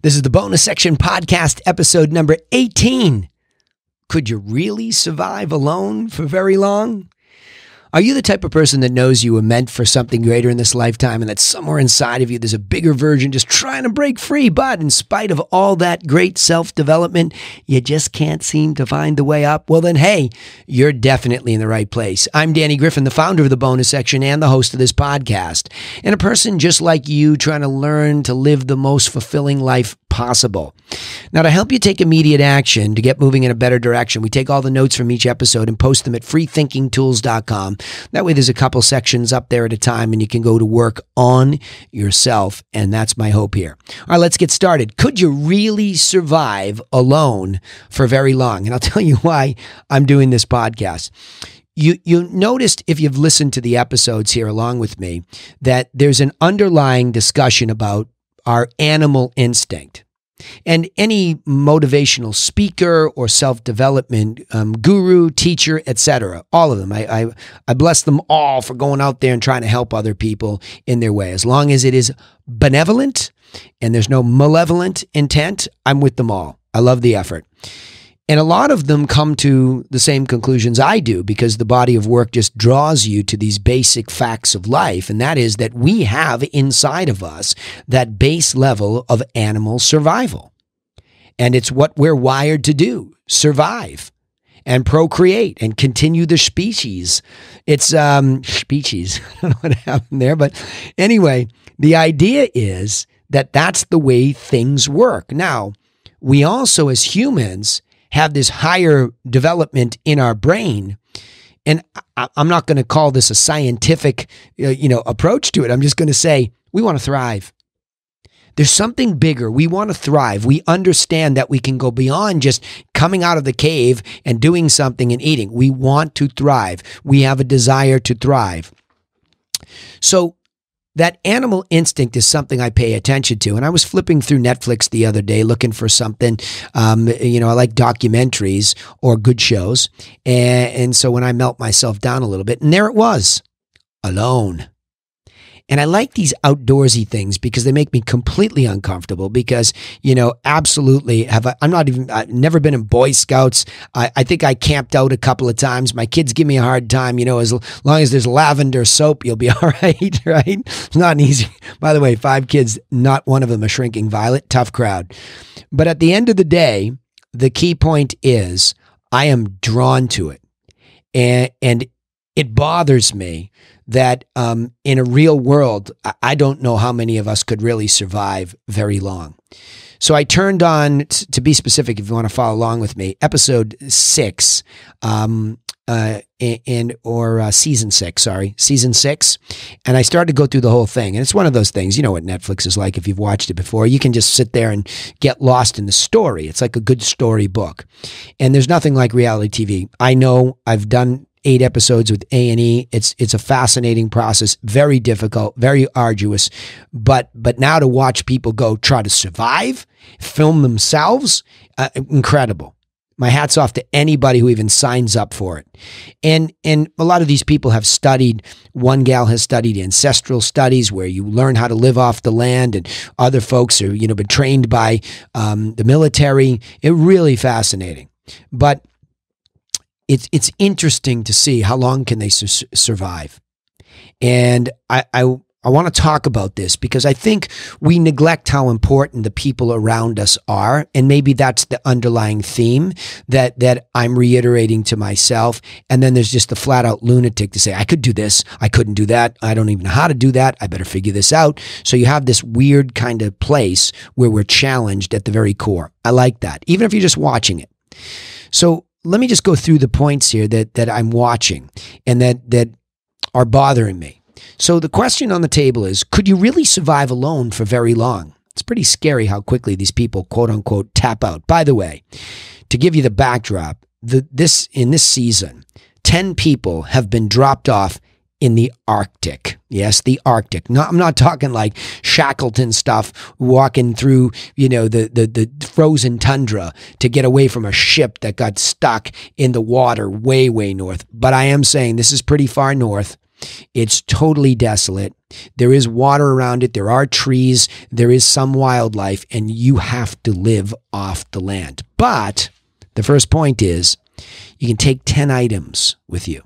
This is the Bonus Section Podcast, episode number 18. Could you really survive alone for very long? Are you the type of person that knows you were meant for something greater in this lifetime and that somewhere inside of you there's a bigger version just trying to break free, but in spite of all that great self-development, you just can't seem to find the way up? Well then, hey, you're definitely in the right place. I'm Danny Griffin, the founder of the Bonus Section and the host of this podcast, and a person just like you trying to learn to live the most fulfilling life possible. Now, to help you take immediate action to get moving in a better direction, we take all the notes from each episode and post them at freethinkingtools.com. That way there's a couple sections up there at a time and you can go to work on yourself, and that's my hope here. All right, let's get started. Could you really survive alone for very long? And I'll tell you why I'm doing this podcast. You noticed, if you've listened to the episodes here along with me, that there's an underlying discussion about our animal instinct. And any motivational speaker or self-development guru, teacher, etc., all of them, I bless them all for going out there and trying to help other people in their way. As long as it is benevolent and there's no malevolent intent, I'm with them all. I love the effort. And a lot of them come to the same conclusions I do, because the body of work just draws you to these basic facts of life. And that is that we have inside of us that base level of animal survival. And it's what we're wired to do: survive and procreate and continue the species. It's species. I don't know what happened there. But anyway, the idea is that that's the way things work. Now, we also as humans have this higher development in our brain. And I'm not going to call this a scientific, approach to it. I'm just going to say we want to thrive. There's something bigger. We want to thrive. We understand that we can go beyond just coming out of the cave and doing something and eating. We want to thrive. We have a desire to thrive. So that animal instinct is something I pay attention to. And I was flipping through Netflix the other day looking for something. I like documentaries or good shows. And so when I melt myself down a little bit, and there it was, Alone. And I like these outdoorsy things because they make me completely uncomfortable because, absolutely I've never been in Boy Scouts. I think I camped out a couple of times. My kids give me a hard time, as long as there's lavender soap, you'll be all right, right? It's not easy. By the way, 5 kids, not one of them a shrinking violet, tough crowd. But at the end of the day, the key point is I am drawn to it. And it bothers me that in a real world, I don't know how many of us could really survive very long. So I turned on, to be specific, if you want to follow along with me, episode 6, season 6. And I started to go through the whole thing. And it's one of those things, you know what Netflix is like if you've watched it before. You can just sit there and get lost in the story. It's like a good story book. And there's nothing like reality TV. I know, I've done 8 episodes with A&E. It's a fascinating process, very difficult, very arduous. But now to watch people go try to survive, film themselves, incredible. My hat's off to anybody who even signs up for it. And a lot of these people have studied. One gal has studied ancestral studies where you learn how to live off the land, and other folks are been trained by the military. It's really fascinating, but it's interesting to see how long can they survive. And I want to talk about this because I think we neglect how important the people around us are. And maybe that's the underlying theme that I'm reiterating to myself. And then there's just the flat out lunatic to say, I could do this. I couldn't do that. I don't even know how to do that. I better figure this out. So you have this weird kind of place where we're challenged at the very core. I like that, even if you're just watching it. So let me just go through the points here that I'm watching and that are bothering me. So the question on the table is, could you really survive alone for very long? It's pretty scary how quickly these people, quote unquote, tap out. By the way, to give you the backdrop, in this season, 10 people have been dropped off in the Arctic. Yes, the Arctic. No, I'm not talking like Shackleton stuff, walking through, the frozen tundra to get away from a ship that got stuck in the water way, way north. But I am saying this is pretty far north. It's totally desolate. There is water around it. There are trees. There is some wildlife, and you have to live off the land. But the first point is you can take 10 items with you.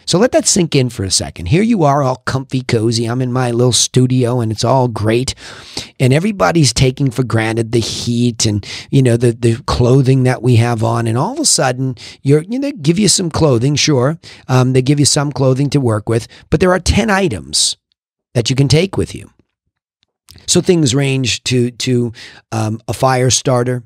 So let that sink in for a second. Here you are, all comfy, cozy. I'm in my little studio, and it's all great. And everybody's taking for granted the heat and, the clothing that we have on. And all of a sudden, they give you some clothing, sure. They give you some clothing to work with. But there are 10 items that you can take with you. So things range to a fire starter,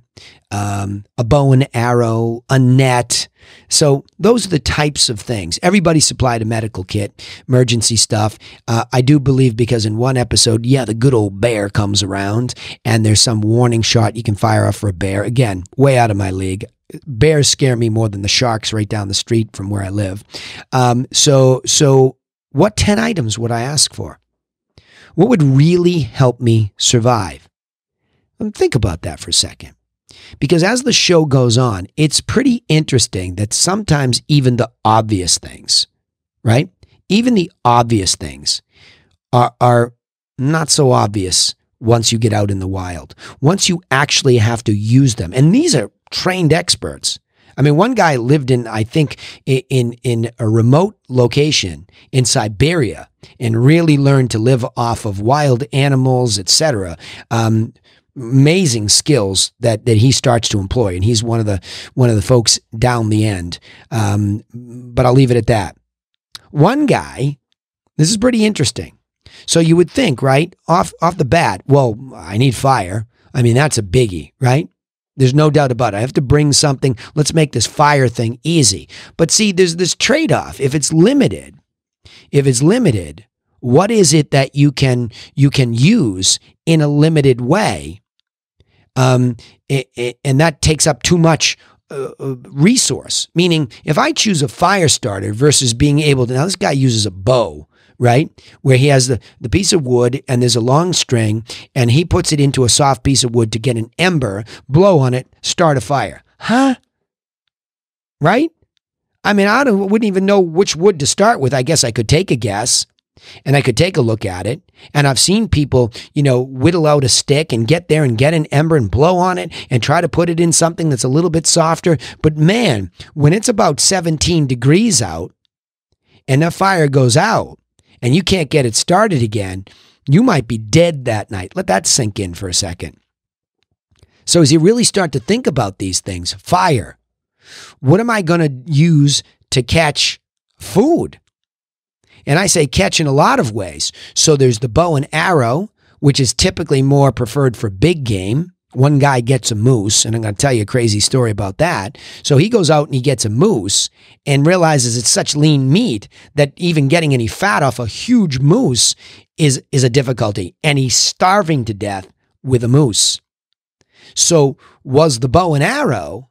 a bow and arrow, a net. So those are the types of things. Everybody supplied a medical kit, emergency stuff. I do believe because in one episode, the good old bear comes around and there's some warning shot you can fire off for a bear. Again, way out of my league. Bears scare me more than the sharks right down the street from where I live. So what 10 items would I ask for? What would really help me survive? Think about that for a second. Because as the show goes on, it's pretty interesting that sometimes even the obvious things, right? Even the obvious things are not so obvious once you get out in the wild. Once you actually have to use them. And these are trained experts. I mean, one guy lived in a remote location in Siberia and really learned to live off of wild animals, etc. Amazing skills that he starts to employ, and he's one of the folks down the end. But I'll leave it at that. One guy, this is pretty interesting. So you would think, right, off the bat, well, I need fire. I mean, that's a biggie, right? There's no doubt about it. I have to bring something. Let's make this fire thing easy. But see, there's this trade-off. If it's limited, what is it that you can use in a limited way? And that takes up too much resource. Meaning, if I choose a fire starter versus being able to, now this guy uses a bow, right? Where he has the piece of wood and there's a long string and he puts it into a soft piece of wood to get an ember, blow on it, start a fire. Huh? Right? I mean, wouldn't even know which wood to start with. I guess I could take a guess and I could take a look at it. And I've seen people, whittle out a stick and get there and get an ember and blow on it and try to put it in something that's a little bit softer. But man, when it's about 17 degrees out and that fire goes out, and you can't get it started again, you might be dead that night. Let that sink in for a second. So as you really start to think about these things, fire, what am I going to use to catch food? And I say catch in a lot of ways. So there's the bow and arrow, which is typically more preferred for big game. One guy gets a moose, and I'm going to tell you a crazy story about that. So he goes out and he gets a moose and realizes it's such lean meat that even getting any fat off a huge moose is a difficulty. And he's starving to death with a moose. So was the bow and arrow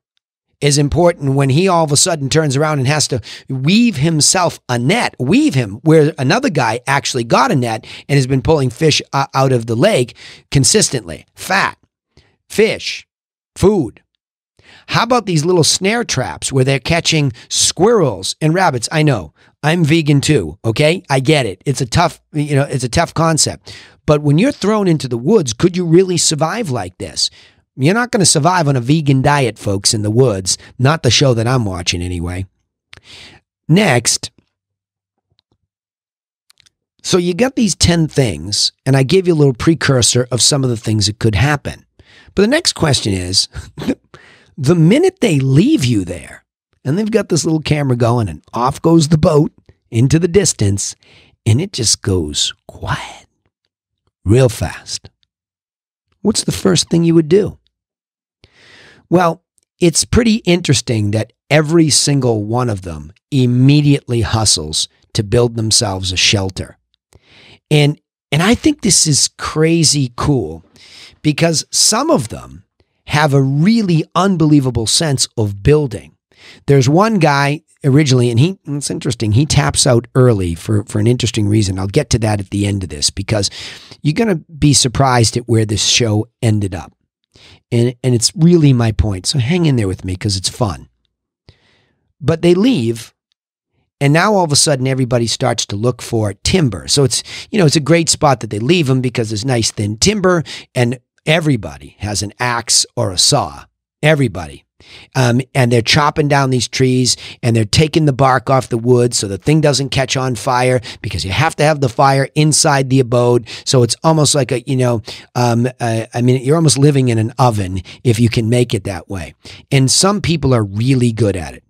is important when he all of a sudden turns around and has to weave himself a net, where another guy actually got a net and has been pulling fish out of the lake consistently. Fat. Fish, food. How about these little snare traps where they're catching squirrels and rabbits? I know, I'm vegan too, okay? I get it. It's a tough concept. But when you're thrown into the woods, could you really survive like this? You're not going to survive on a vegan diet, folks, in the woods. Not the show that I'm watching anyway. Next, so you got these 10 things, and I gave you a little precursor of some of the things that could happen. But the next question is, the minute they leave you there, and they've got this little camera going, and off goes the boat into the distance, and it just goes quiet, real fast. What's the first thing you would do? Well, it's pretty interesting that every single one of them immediately hustles to build themselves a shelter. And I think this is crazy cool because some of them have a really unbelievable sense of building. There's one guy originally, and it's interesting, he taps out early for an interesting reason. I'll get to that at the end of this because you're going to be surprised at where this show ended up. And it's really my point. So hang in there with me because it's fun. But they leave, And now all of a sudden everybody starts to look for timber. So it's, it's a great spot that they leave them because there's nice thin timber, and everybody has an axe or a saw. Everybody. And they're chopping down these trees, and they're taking the bark off the wood so the thing doesn't catch on fire, because you have to have the fire inside the abode. So it's almost like you're almost living in an oven if you can make it that way. And some people are really good at it.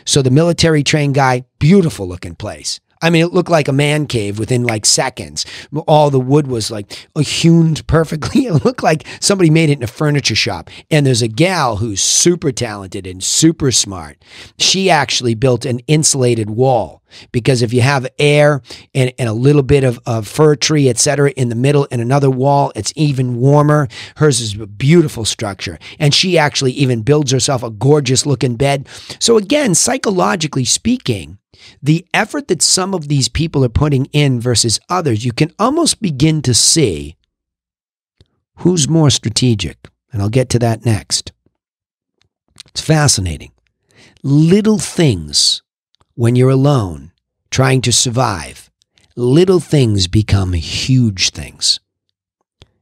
So the military trained guy, beautiful looking place. I mean, it looked like a man cave within like seconds. All the wood was like hewn perfectly. It looked like somebody made it in a furniture shop. And there's a gal who's super talented and super smart. She actually built an insulated wall, because if you have air and a little bit of fir tree, etc., in the middle and another wall, it's even warmer. Hers is a beautiful structure. And she actually even builds herself a gorgeous looking bed. So again, psychologically speaking, the effort that some of these people are putting in versus others, you can almost begin to see who's more strategic. And I'll get to that next. It's fascinating. Little things, when you're alone, trying to survive, little things become huge things.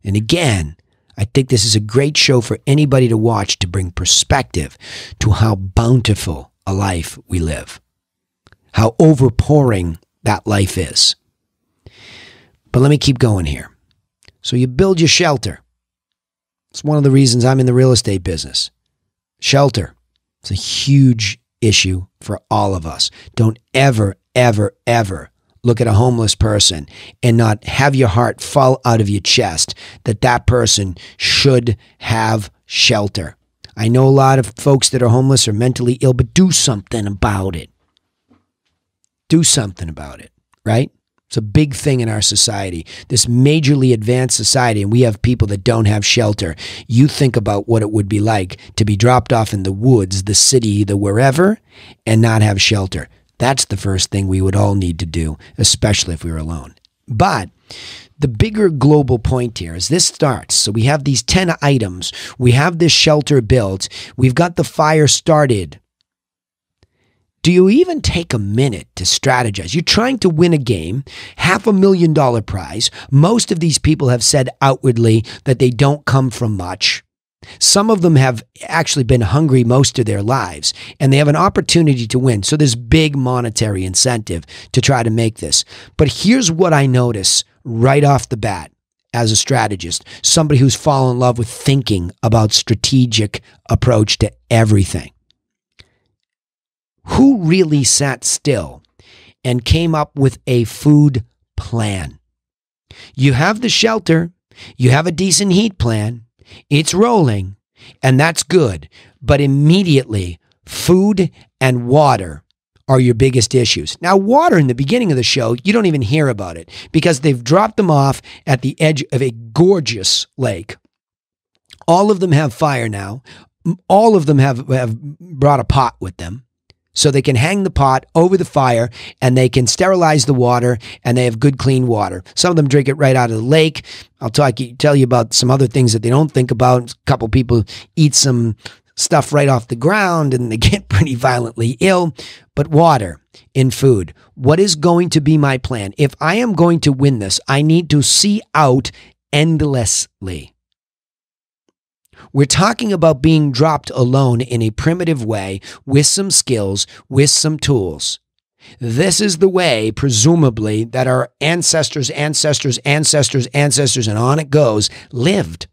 And again, I think this is a great show for anybody to watch to bring perspective to how bountiful a life we live. How overpouring that life is. But let me keep going here. So you build your shelter. It's one of the reasons I'm in the real estate business. Shelter. It's a huge issue for all of us. Don't ever, ever, ever look at a homeless person and not have your heart fall out of your chest that that person should have shelter. I know a lot of folks that are homeless are mentally ill, but do something about it. Do something about it, right? It's a big thing in our society, this majorly advanced society, and we have people that don't have shelter. You think about what it would be like to be dropped off in the woods, the city, the wherever, and not have shelter. That's the first thing we would all need to do, especially if we were alone. But the bigger global point here is this starts. So we have these 10 items. We have this shelter built. We've got the fire started. Do you even take a minute to strategize? You're trying to win a game, $500,000 prize. Most of these people have said outwardly that they don't come from much. Some of them have actually been hungry most of their lives, and they have an opportunity to win. So there's big monetary incentive to try to make this. But here's what I notice right off the bat as a strategist, somebody who's fallen in love with thinking about strategic approach to everything. Who really sat still and came up with a food plan? You have the shelter, you have a decent heat plan, it's rolling, and that's good. But immediately, food and water are your biggest issues. Now, water in the beginning of the show, you don't even hear about it because they've dropped them off at the edge of a gorgeous lake. All of them have fire now. All of them have brought a pot with them. So they can hang the pot over the fire and they can sterilize the water and they have good, clean water. Some of them drink it right out of the lake. I'll tell you about some other things that they don't think about. A couple people eat some stuff right off the ground and they get pretty violently ill. But water in food. What is going to be my plan? If I am going to win this, I need to see out endlessly. We're talking about being dropped alone in a primitive way with some skills, with some tools. This is the way, presumably, that our ancestors, and on it goes, lived.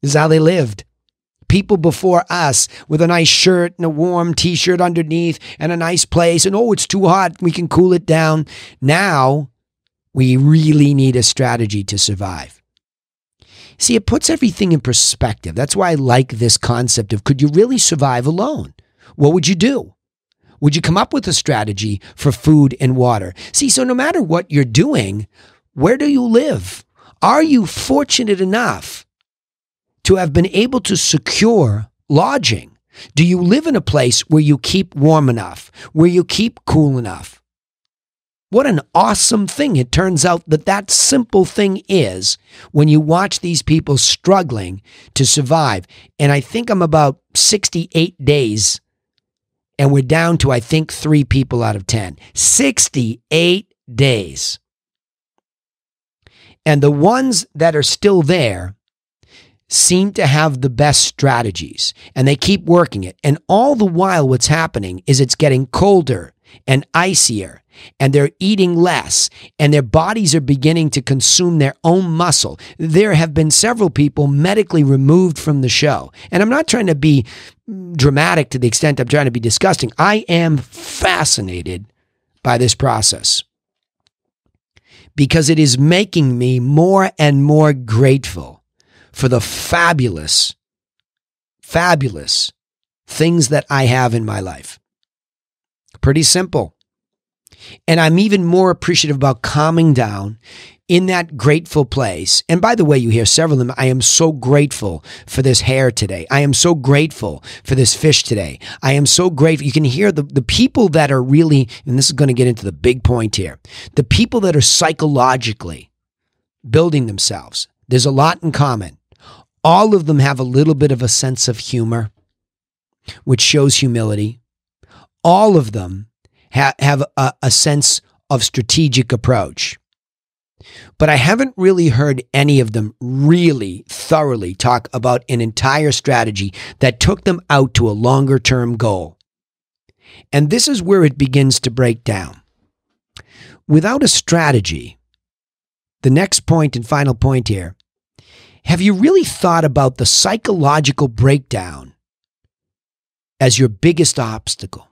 This is how they lived. People before us with a nice shirt and a warm t-shirt underneath and a nice place. And, oh, it's too hot. We can cool it down. Now, we really need a strategy to survive. See, it puts everything in perspective. That's why I like this concept of, could you really survive alone? What would you do? Would you come up with a strategy for food and water? See, so no matter what you're doing, where do you live? Are you fortunate enough to have been able to secure lodging? Do you live in a place where you keep warm enough, where you keep cool enough? What an awesome thing it turns out that simple thing is when you watch these people struggling to survive. And I think I'm about 68 days And we're down to, I think, 3 people out of 10. 68 days. And the ones that are still there seem to have the best strategies, and they keep working it. And all the while what's happening is it's getting colder and icier, and they're eating less, and their bodies are beginning to consume their own muscle. There have been several people medically removed from the show. And I'm not trying to be dramatic to the extent I'm trying to be disgusting. I am fascinated by this process because it is making me more and more grateful for the fabulous, fabulous things that I have in my life. Pretty simple. And I'm even more appreciative about calming down in that grateful place. And by the way, you hear several of them. I am so grateful for this hair today. I am so grateful for this fish today. I am so grateful. You can hear the people that are really, and this is going to get into the big point here, the people that are psychologically building themselves. There's a lot in common. All of them have a little bit of a sense of humor, which shows humility. All of them have a sense of strategic approach. But I haven't really heard any of them really thoroughly talk about an entire strategy that took them out to a longer term goal. And this is where it begins to break down. Without a strategy, the next point and final point here, have you really thought about the psychological breakdown as your biggest obstacle?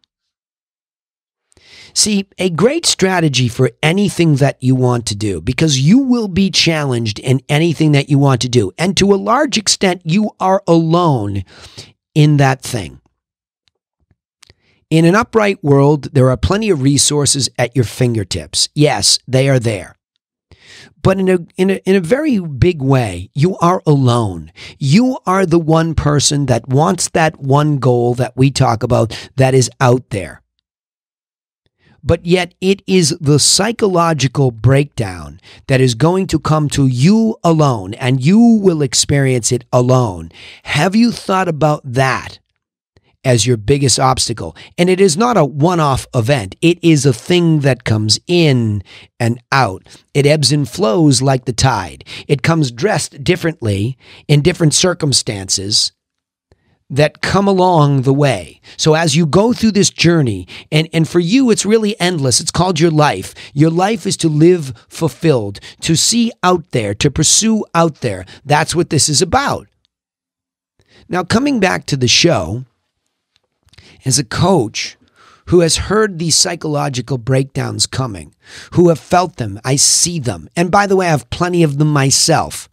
See, a great strategy for anything that you want to do, because you will be challenged in anything that you want to do. And to a large extent, you are alone in that thing. In an upright world, there are plenty of resources at your fingertips. Yes, they are there. But in a very big way, you are alone. You are the one person that wants that one goal that we talk about that is out there. But yet it is the psychological breakdown that is going to come to you alone, and you will experience it alone. Have you thought about that as your biggest obstacle? And it is not a one-off event. It is a thing that comes in and out. It ebbs and flows like the tide. It comes dressed differently in different circumstances that come along the way. So as you go through this journey, and for you, it's really endless. It's called your life. Your life is to live fulfilled, to see out there, to pursue out there. That's what this is about. Now, coming back to the show, as a coach who has heard these psychological breakdowns coming, who have felt them, I see them. And by the way, I have plenty of them myself.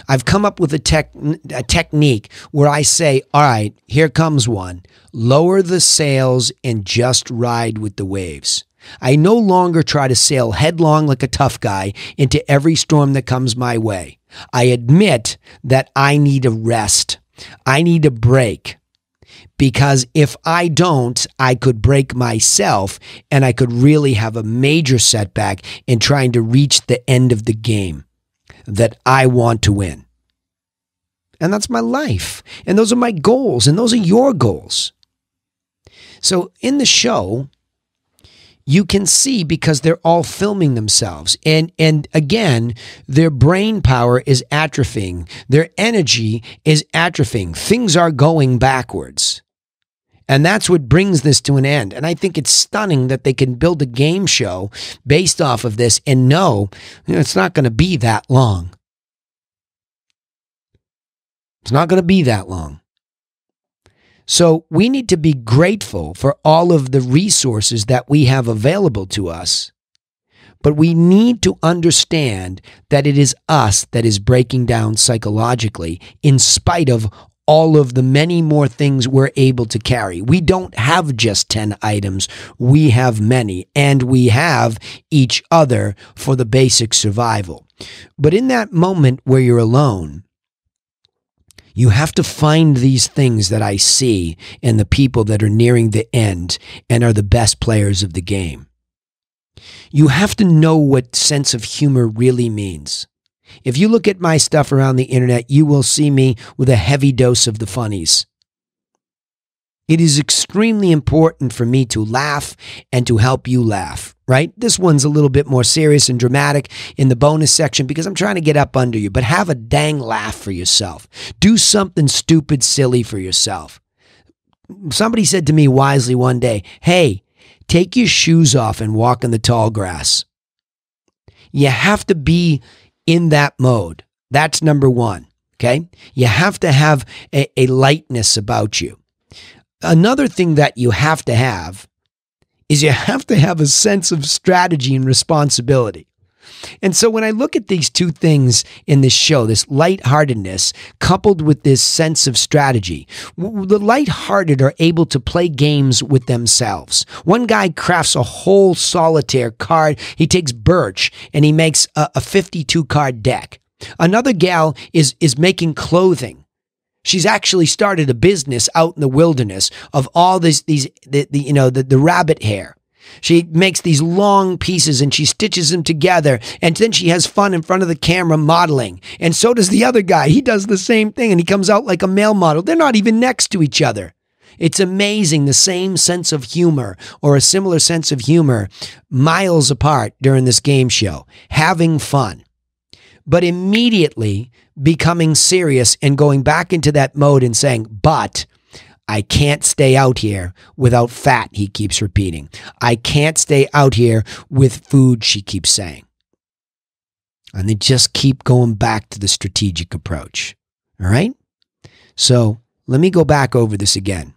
I've come up with a technique where I say, all right, here comes one. Lower the sails and just ride with the waves. I no longer try to sail headlong like a tough guy into every storm that comes my way. I admit that I need a rest. I need a break. Because if I don't, I could break myself, and I could really have a major setback in trying to reach the end of the game that I want to win. And that's my life. And those are my goals. And those are your goals. So in the show, you can see, because they're all filming themselves. And again, their brain power is atrophying. Their energy is atrophying. Things are going backwards. And that's what brings this to an end. And I think it's stunning that they can build a game show based off of this and know, it's not going to be that long. It's not going to be that long. So we need to be grateful for all of the resources that we have available to us. But we need to understand that it is us that is breaking down psychologically in spite of all of the many more things we're able to carry. We don't have just 10 items. We have many, and we have each other for the basic survival. But in that moment where you're alone, you have to find these things that I see in the people that are nearing the end and are the best players of the game. You have to know what sense of humor really means. If you look at my stuff around the internet, you will see me with a heavy dose of the funnies. It is extremely important for me to laugh and to help you laugh, right? This one's a little bit more serious and dramatic in the bonus section because I'm trying to get up under you, but have a dang laugh for yourself. Do something stupid, silly for yourself. Somebody said to me wisely one day, hey, take your shoes off and walk in the tall grass. You have to be in that mode. That's number one, okay? You have to have a lightness about you. Another thing that you have to have is you have to have a sense of strategy and responsibility. And so when I look at these two things in this show, this lightheartedness coupled with this sense of strategy, the lighthearted are able to play games with themselves. One guy crafts a whole solitaire card. He takes birch and he makes a 52 card deck. Another gal is making clothing. She's actually started a business out in the wilderness of all the rabbit hair. She makes these long pieces and she stitches them together, and then she has fun in front of the camera modeling. And so does the other guy. He does the same thing and he comes out like a male model. They're not even next to each other. It's amazing, the same sense of humor or a similar sense of humor miles apart during this game show, having fun. But immediately becoming serious and going back into that mode and saying, but I can't stay out here without fat, he keeps repeating. I can't stay out here with food, she keeps saying. And they just keep going back to the strategic approach. All right? So let me go back over this again.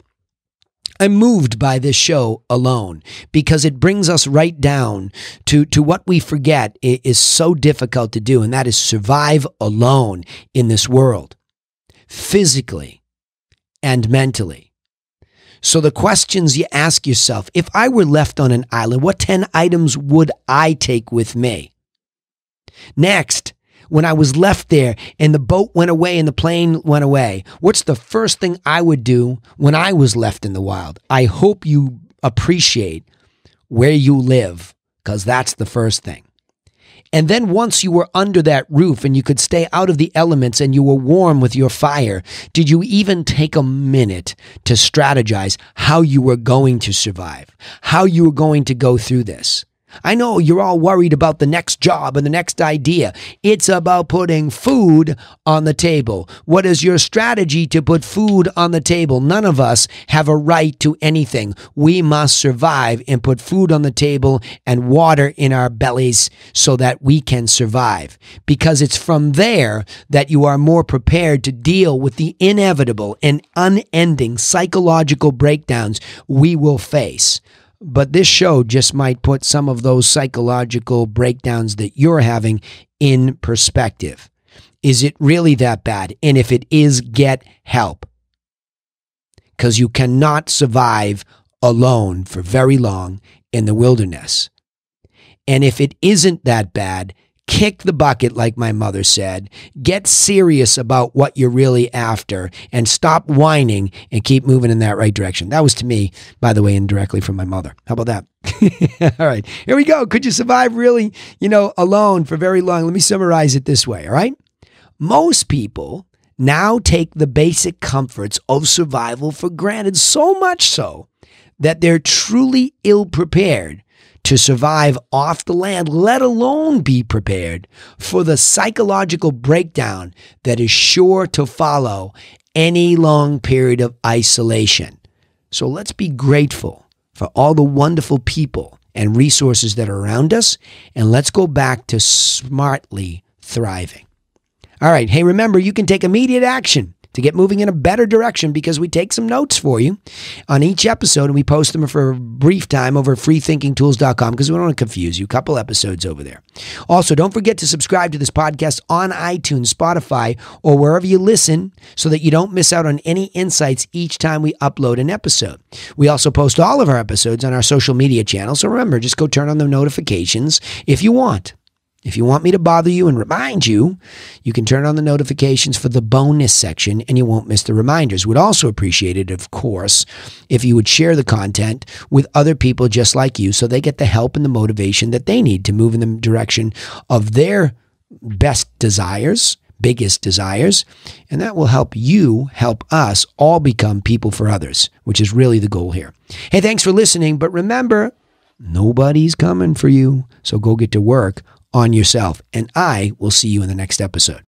I'm moved by this show alone because it brings us right down to what we forget is so difficult to do, and that is survive alone in this world, physically and mentally. So the questions you ask yourself, if I were left on an island, what 10 items would I take with me? Next, when I was left there and the boat went away and the plane went away, what's the first thing I would do when I was left in the wild? I hope you appreciate where you live, because that's the first thing. And then once you were under that roof and you could stay out of the elements and you were warm with your fire, did you even take a minute to strategize how you were going to survive, how you were going to go through this? I know you're all worried about the next job and the next idea. It's about putting food on the table. What is your strategy to put food on the table? None of us have a right to anything. We must survive and put food on the table and water in our bellies so that we can survive. Because it's from there that you are more prepared to deal with the inevitable and unending psychological breakdowns we will face. But this show just might put some of those psychological breakdowns that you're having in perspective. Is it really that bad? And if it is, get help. Because you cannot survive alone for very long in the wilderness. And if it isn't that bad, kick the bucket, like my mother said. Get serious about what you're really after and stop whining and keep moving in that right direction. That was to me, by the way, indirectly from my mother. How about that? All right, here we go. Could you survive really, alone for very long? Let me summarize it this way, all right? Most people now take the basic comforts of survival for granted, so much so that they're truly ill-prepared to survive off the land, let alone be prepared for the psychological breakdown that is sure to follow any long period of isolation. So let's be grateful for all the wonderful people and resources that are around us, and let's go back to smartly thriving. All right, hey, remember, you can take immediate action to get moving in a better direction because we take some notes for you on each episode and we post them for a brief time over at freethinkingtools.com because we don't want to confuse you. A couple episodes over there. Also, don't forget to subscribe to this podcast on iTunes, Spotify, or wherever you listen so that you don't miss out on any insights each time we upload an episode. We also post all of our episodes on our social media channels, so remember, just go turn on the notifications if you want. If you want me to bother you and remind you, you can turn on the notifications for the bonus section and you won't miss the reminders. We'd also appreciate it, of course, if you would share the content with other people just like you so they get the help and the motivation that they need to move in the direction of their best desires, biggest desires. And that will help you help us all become people for others, which is really the goal here. Hey, thanks for listening. But remember, nobody's coming for you. So go get to work on yourself. And I will see you in the next episode.